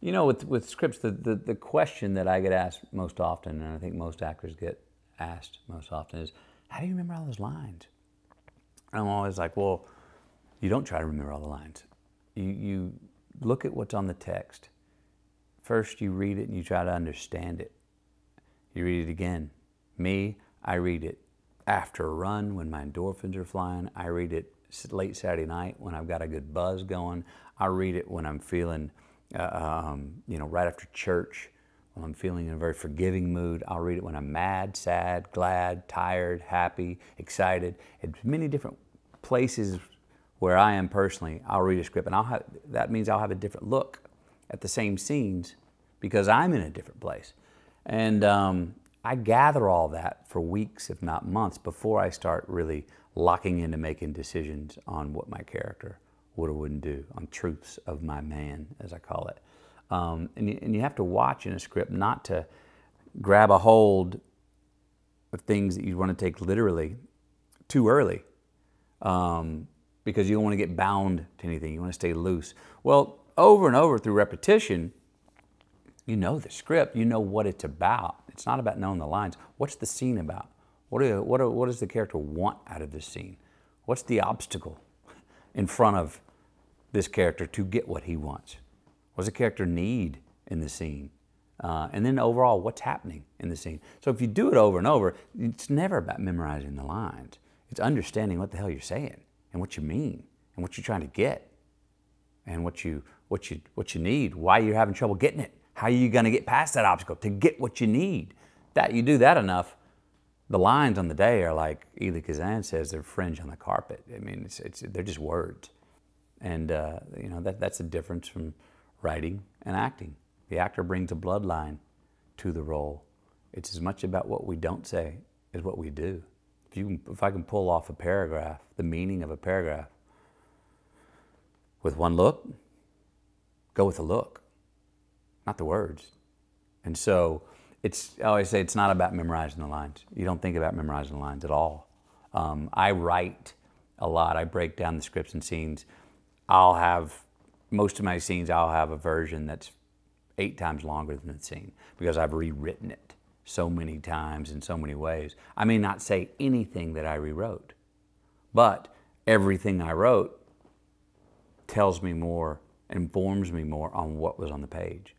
You know, with scripts, the question that I get asked most often, and I think most actors get asked most often, is, how do you remember all those lines? And I'm always like, well, you don't try to remember all the lines. You look at what's on the text. First, you read it and you try to understand it. You read it again. Me, I read it after a run when my endorphins are flying. I read it late Saturday night when I've got a good buzz going. I read it when I'm feeling, right after church, when I'm feeling in a very forgiving mood. I'll read it when I'm mad, sad, glad, tired, happy, excited. At many different places where I am personally, I'll read a script, and that means I'll have a different look at the same scenes because I'm in a different place. And I gather all that for weeks, if not months, before I start really locking into making decisions on what my character would or wouldn't do, on truths of my man, as I call it. And you have to watch in a script not to grab a hold of things that you want to take literally too early, because you don't want to get bound to anything. You want to stay loose. Well, over and over through repetition, you know the script, you know what it's about. It's not about knowing the lines. What's the scene about? What does the character want out of this scene? What's the obstacle in front of this character to get what he wants? What does the character need in the scene? And then overall, what's happening in the scene? So if you do it over and over, it's never about memorizing the lines. It's understanding what the hell you're saying and what you mean and what you're trying to get and what you need, why you're having trouble getting it. How are you going to get past that obstacle to get what you need? You do that enough, the lines on the day are like Elie Kazan says, they're fringe on the carpet. I mean, they're just words. And that's the difference from writing and acting. The actor brings a bloodline to the role. It's as much about what we don't say as what we do. If I can pull off a paragraph, the meaning of a paragraph, with one look, go with the look, not the words. And so I always say it's not about memorizing the lines. You don't think about memorizing the lines at all. I write a lot. I break down the scripts and scenes. Most of my scenes, I'll have a version that's 8 times longer than the scene because I've rewritten it so many times in so many ways. I may not say anything that I rewrote, but everything I wrote tells me more, informs me more on what was on the page.